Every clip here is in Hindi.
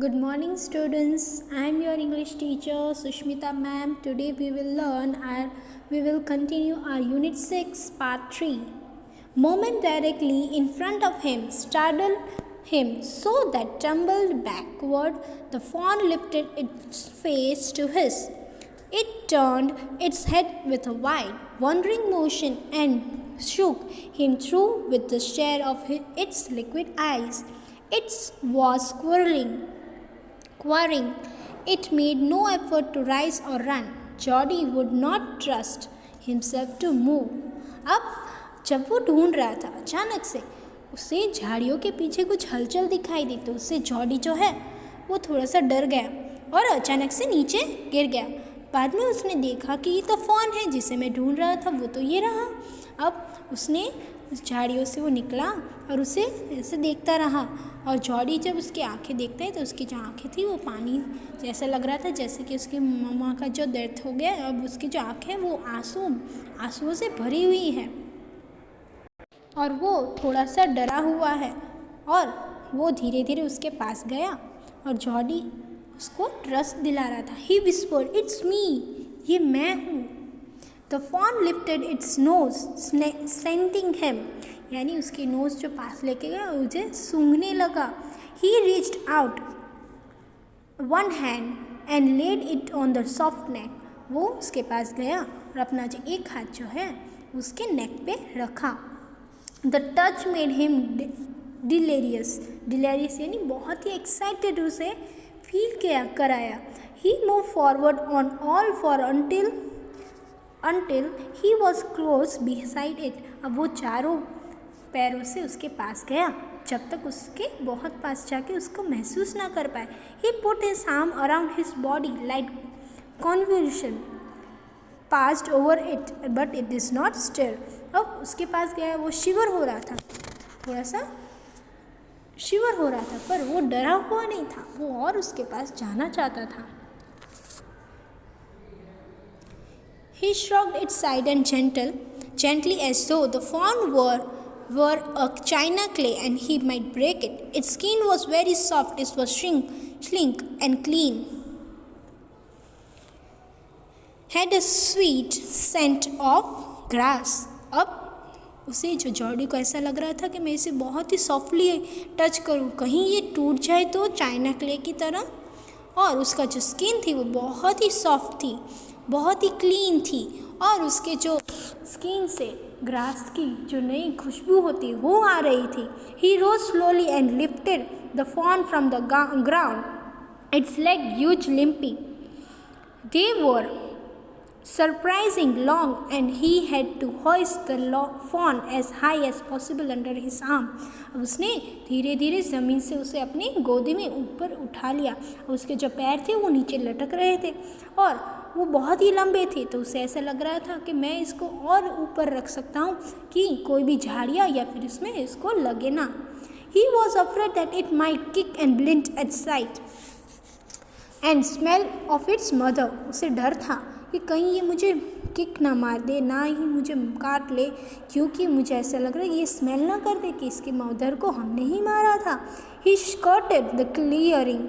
Good morning, students. I am your English teacher, Sushmita ma'am. Today we will continue our Unit 6, Part 3. Moment directly in front of him startled him so that tumbled backward. The fawn lifted its face to his. It turned its head with a wide, wandering motion and shook him through with the stare of its liquid eyes. It was quarrying. It made no effort to rise or run. Jody would not trust himself to move. अब जब वो ढूंढ रहा था, अचानक से उसे झाड़ियों के पीछे कुछ हलचल दिखाई दी तो उससे जॉडी जो है वो थोड़ा सा डर गया और अचानक से नीचे गिर गया। बाद में उसने देखा कि ये तो फॉन है जिसे मैं ढूंढ रहा था, वो तो ये रहा। अब उसने झाड़ियों से वो निकला और उसे ऐसे देखता रहा और जॉडी जब उसकी आंखें देखता है तो उसकी जो आंखें थी वो पानी जैसा लग रहा था, जैसे कि उसकी मम्मा का जो डेथ हो गया। अब उसकी जो आंखें वो आंसुओं से भरी हुई है और वो थोड़ा सा डरा हुआ है और वो धीरे धीरे उसके पास गया और जॉडी उसको ट्रस्ट दिला रहा था। ही विस्पर्ड, इट्स मी, ये मैं हूँ। The fawn lifted its nose scenting him, यानी उसकी नोज जो पास लेके गया उसे सूंघने लगा। He reached out one hand and laid it on the soft neck, वो उसके पास गया और अपना जो एक हाथ जो है उसके नेक पे रखा। The touch made him delirious यानी बहुत ही एक्साइटेड उसे फील कराया। He move forward on all four until he was close beside it, अब वो चारों पैरों से उसके पास गया जब तक उसके बहुत पास जाके उसको महसूस ना कर पाए। He put his arm around his body like convulsion passed over it, but it is not stir. अब उसके पास गया, वो शिवर हो रहा था, थोड़ा सा शिवर हो रहा था, पर वो डरा हुआ नहीं था, वो और उसके पास जाना चाहता था। He shrugged its side and gently as though the fawn were a china clay and he might break it. Its skin was very soft, it was sleek and clean. Had a sweet scent of grass. अब उसे जो जॉडी को ऐसा लग रहा था कि मैं इसे बहुत ही सॉफ्टली टच करूं, कहीं ये टूट जाए तो चाइना क्ले की तरह। और उसका जो स्किन थी वो बहुत ही सॉफ्ट थी, बहुत ही क्लीन थी और उसके जो स्किन से ग्रास की जो नई खुशबू होती वो आ रही थी। He rose slowly and lifted the fawn from the ground, its leg huge limply, they were surprising long and he had to hoist the fawn as high as possible under his arm. अब उसने धीरे धीरे ज़मीन से उसे अपनी गोदी में ऊपर उठा लिया और उसके जो पैर थे वो नीचे लटक रहे थे और वो बहुत ही लंबे थे, तो उसे ऐसा लग रहा था कि मैं इसको और ऊपर रख सकता हूँ कि कोई भी झाड़ियाँ या फिर इसमें इसको लगे ना। He was afraid that it might kick and blink at sight and smell of its mother. उसे डर था कि कहीं ये मुझे किक ना मार दे, ना ही मुझे काट ले, क्योंकि मुझे ऐसा लग रहा है ये स्मेल ना कर दे कि इसकी मदर को हमने ही मारा था। He skirted the clearing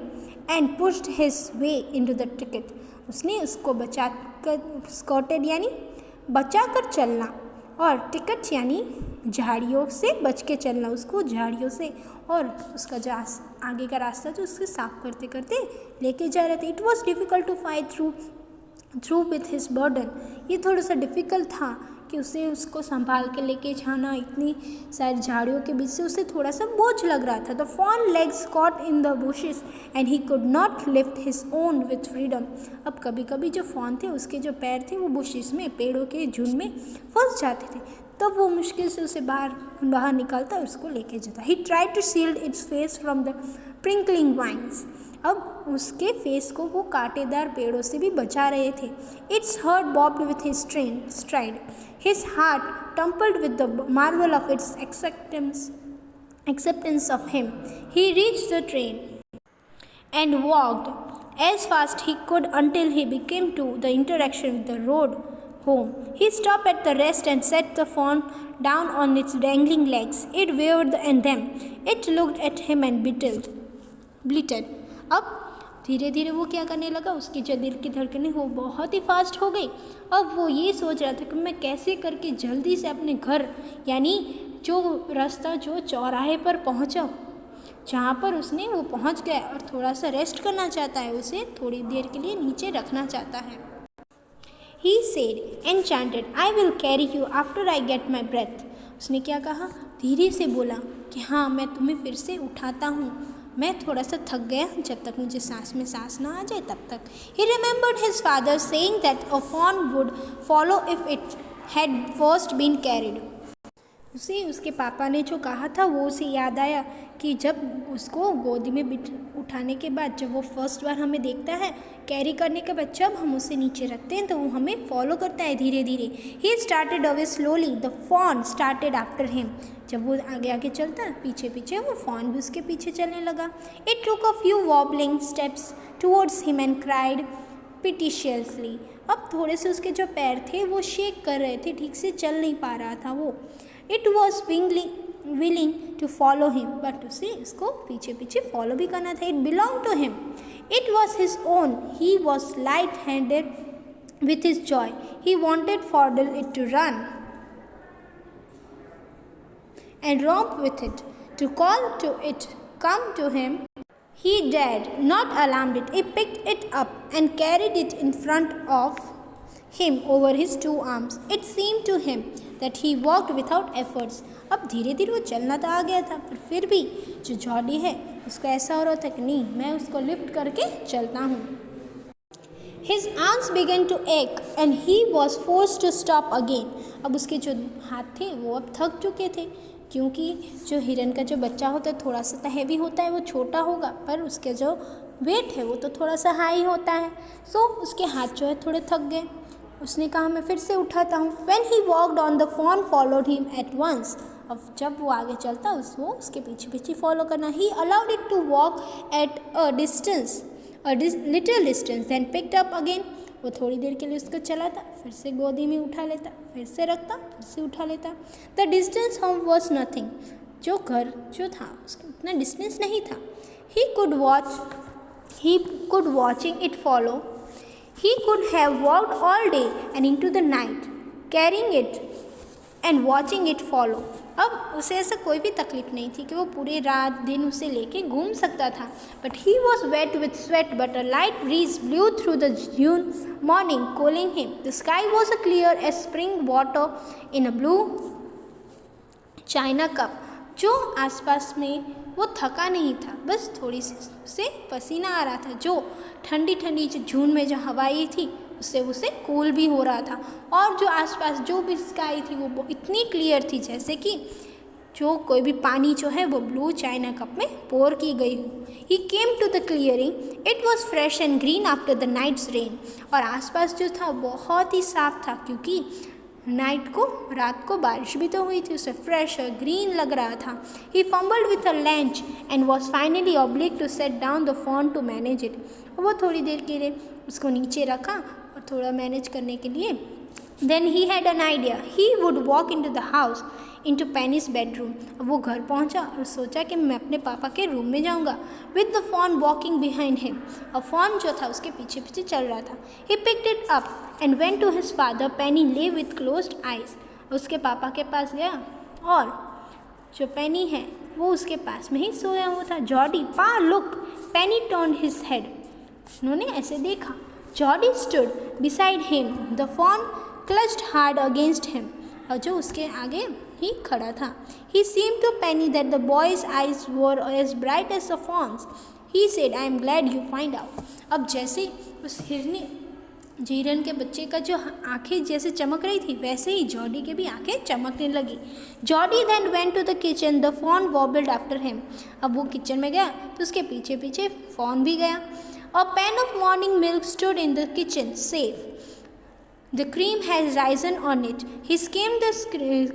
and pushed his way into the thicket. उसने उसको skirted यानी बचा कर चलना और टिकट यानी झाड़ियों से बच के चलना, उसको झाड़ियों से और उसका जो आगे का रास्ता जो उससे साफ करते करते लेके जा रहे थे। It was difficult to fight through with his burden, ये थोड़ा सा डिफ़िकल्ट था कि उसे उसको संभाल के लेके जाना इतनी सारी झाड़ियों के बीच से, उसे थोड़ा सा बोझ लग रहा था। The fawn legs caught in the bushes and he could not lift his own with freedom. अब कभी कभी जो फॉन थे उसके जो पैर थे वो बुशेस में, पेड़ों के झुंड में फंस जाते थे, तब वो मुश्किल से उसे बाहर निकालता और उसको लेके जाता। He tried to shield its face from the prickling vines, अब उसके फेस को वो कांटेदार पेड़ों से भी बचा रहे थे। Its heart bobbed with his stride, his heart tumbled with the marvel of its acceptance of him. He reached the train and walked as fast he could until he came to the intersection with the road home. He stopped at the rest and set the fawn down on its dangling legs. It waved and them. It looked at him and bleated. अब धीरे धीरे वो क्या करने लगा, उसकी जो दिल की धड़कनें वो बहुत ही फास्ट हो गई। अब वो ये सोच रहा था कि मैं कैसे करके जल्दी से अपने घर, यानी जो रास्ता जो चौराहे पर पहुंचा, जहाँ पर उसने वो पहुंच गया और थोड़ा सा रेस्ट करना चाहता है, उसे थोड़ी देर के लिए नीचे रखना चाहता है। He said, enchanted, I will carry you after I get my breath. उसने क्या कहा, धीरे से बोला कि हाँ मैं तुम्हें फिर से उठाता हूँ, मैं थोड़ा सा थक गया, जब तक मुझे सांस में सांस ना आ जाए तब तक। He remembered his father saying that a fawn would follow if it had first been carried. उसे उसके पापा ने जो कहा था वो उसे याद आया कि जब उसको गोदी में उठाने के बाद, जब वो फर्स्ट बार हमें देखता है कैरी करने के बाद, जब हम उसे नीचे रखते हैं तो वो हमें फॉलो करता है धीरे धीरे। He started away slowly, the fawn started after him. जब वो आगे आगे चलता पीछे पीछे, वो फॉन भी उसके पीछे चलने लगा। It took a few wobbling steps towards him and cried piteously. अब थोड़े से उसके जो पैर थे वो शेक कर रहे थे, ठीक से चल नहीं पा रहा था वो। It was willing to follow him, but उसे उसको पीछे पीछे फॉलो भी करना था। It belonged to him. It was his own. He was light-handed with his joy. He wanted for it to run and romp with it, to call to it, come to him. He dared not alarmed it. He picked it up and carried it in front of him over his two arms. It seemed to him that he walked without efforts. अब धीरे धीरे वो चलना तो आ गया था, पर फिर भी जो जॉडी है उसको ऐसा हो रहा था कि नहीं, मैं उसको लिफ्ट करके चलता हूँ। His arms began to ache and he was forced to stop again. अब उसके जो हाथ थे वो अब थक चुके थे, क्योंकि जो हिरन का जो बच्चा होता है थोड़ा सा हैवी होता है, वो छोटा होगा पर उसके जो वेट है वो तो थोड़ा सा हाई होता है। सो उसके हाथ जो है थोड़े थक गए। उसने कहा मैं फिर से उठाता हूँ। When he walked on, the fawn followed him at once. अब जब वो आगे चलता उसको उसके पीछे पीछे फॉलो करना। He allowed it to walk at a distance, little distance, then picked up again. वो थोड़ी देर के लिए उसको चलाता, फिर से गोदी में उठा लेता, फिर से रखता, फिर से उठा लेता। The distance home was nothing. जो घर जो था उसका उतना डिस्टेंस नहीं था। He could watching it follow. He could have walked all day and into the night, carrying it and watching it follow. अब उसे ऐसा कोई भी तकलीफ नहीं थी कि वो पूरी रात दिन उसे लेके घूम सकता था। But he was wet with sweat, but a light breeze blew through the June morning, cooling him. The sky was as clear as spring water in a blue china cup. जो आसपास में वो थका नहीं था, बस थोड़ी सी उसे पसीना आ रहा था। जो ठंडी ठंडी जो जून में जो हवाएं थी उससे उसे कूल भी हो रहा था। और जो आसपास जो भी स्काई थी वो इतनी क्लियर थी जैसे कि जो कोई भी पानी जो है वो ब्लू चाइना कप में पोर की गई हो। He came to the clearing, it was fresh and green after the night's rain. और आसपास जो था बहुत ही साफ था, क्योंकि रात को बारिश भी तो हुई थी, उसे फ्रेश और ग्रीन लग रहा था। He fumbled with a latch and was finally obliged to set down the fawn to manage it. वो थोड़ी देर के लिए उसको नीचे रखा और थोड़ा मैनेज करने के लिए। Then he had an idea, he would walk into the house, into Penny's bedroom. अब वो घर पहुंचा और सोचा कि मैं अपने पापा के रूम में जाऊंगा। With the fawn walking behind him, और fawn जो था उसके पीछे पीछे चल रहा था। He picked it up and went to his father. Penny lay with closed eyes. उसके पापा के पास गया और जो पेनी है वो उसके पास में ही सोया हुआ था। जॉडी, पा look. Penny turned his head. उन्होंने ऐसे देखा। Jody stood beside him. The fawn clutched hard against him. और जो उसके आगे ही खड़ा था। He seemed to Penny that the boy's eyes were as bright as the fawn's. He said, I am glad you find out. अब जैसे उस हिरन के बच्चे का जो आंखें जैसे चमक रही थी, वैसे ही जॉडी के भी आंखें चमकने लगी। Jody then went to the kitchen. The fawn wobbled after him. अब वो किचन में गया तो उसके पीछे पीछे fawn भी गया। A pan of morning milk stood in the kitchen, safe. The cream has risen on it. He skimmed the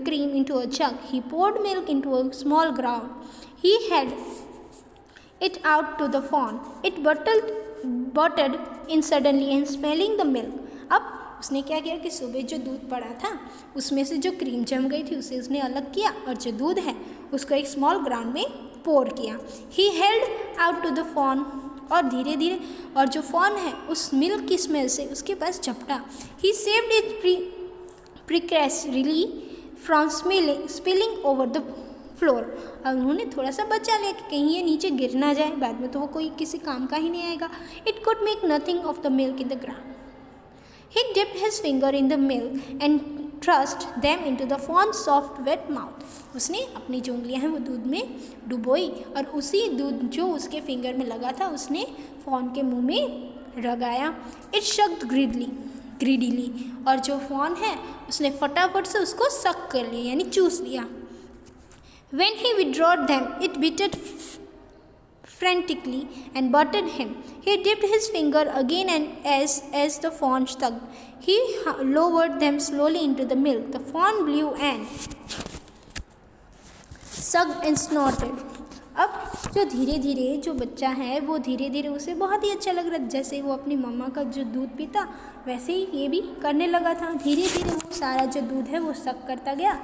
cream into a jug. He poured milk into a small ground. He held it out to the fawn. It buttered in suddenly and smelling the milk. अब उसने क्या किया कि सुबह जो दूध पड़ा था उसमें से जो क्रीम जम गई थी उसे उसने अलग किया और जो दूध है उसको एक स्मॉल ग्राउंड में पोर किया। He held out to the fawn और धीरे धीरे और जो फॉन है उस मिल्क की स्मेल से उसके पास झपटा। He saved it precautiously from spilling over the floor. और उन्होंने थोड़ा सा बचा लिया कि कहीं ये नीचे गिर ना जाए, बाद में तो वो कोई किसी काम का ही नहीं आएगा। It could make nothing of the milk in the ground. He dipped his finger in the milk and thrust them into the fawn's soft wet mouth. उसने अपनी जो उंगलियां हैं वो दूध में डुबोई और उसी दूध जो उसके फिंगर में लगा था उसने फॉन के मुंह में लगाया। It sucked greedily और जो फॉन है उसने फटाफट से उसको सक कर लिया यानी चूस लिया। When he withdrew them, it bit frantically and butted him. He dipped his finger again and as the fawn sucked, he lowered them slowly into the milk. The fawn blew and sucked and snorted. अब जो धीरे धीरे जो बच्चा है वो धीरे धीरे उसे बहुत ही अच्छा लग रहा है, जैसे वो अपनी मम्मा का जो दूध पीता वैसे ही ये भी करने लगा था। धीरे धीरे वो सारा जो दूध है वो सक करता गया,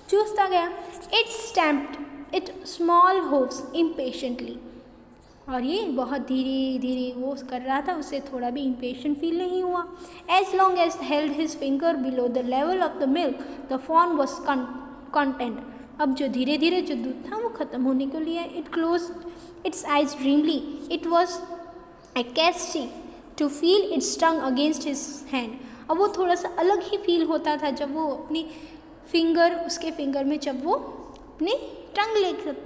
चूसता गया। It stamped its small hoofs impatiently. और ये बहुत धीरे धीरे वो कर रहा था, उसे थोड़ा भी इम्पेशेंट फील नहीं हुआ। As long as held his finger below the level of the milk, the fawn was content. अब जो धीरे धीरे जो दूध था वो ख़त्म होने को लिया। It closed its eyes dreamily. It was ecstasy to feel its tongue against his hand. अब वो थोड़ा सा अलग ही फील होता था जब वो अपनी फिंगर उसके फिंगर में जब वो अपनी टंग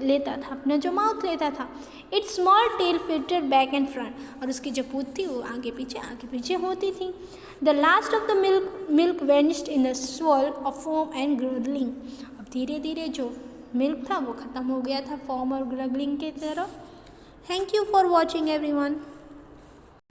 लेता था, अपना जो माउथ लेता था। It's small tell filtered back and front और उसकी जो पूँछ थी वो आगे पीछे होती थी। The last of the milk vanished in the swirl of foam and gurgling. अब धीरे धीरे जो मिल्क था वो ख़त्म हो गया था फॉर्म और ग्रगलिंग की तरफ। Thank you for watching everyone.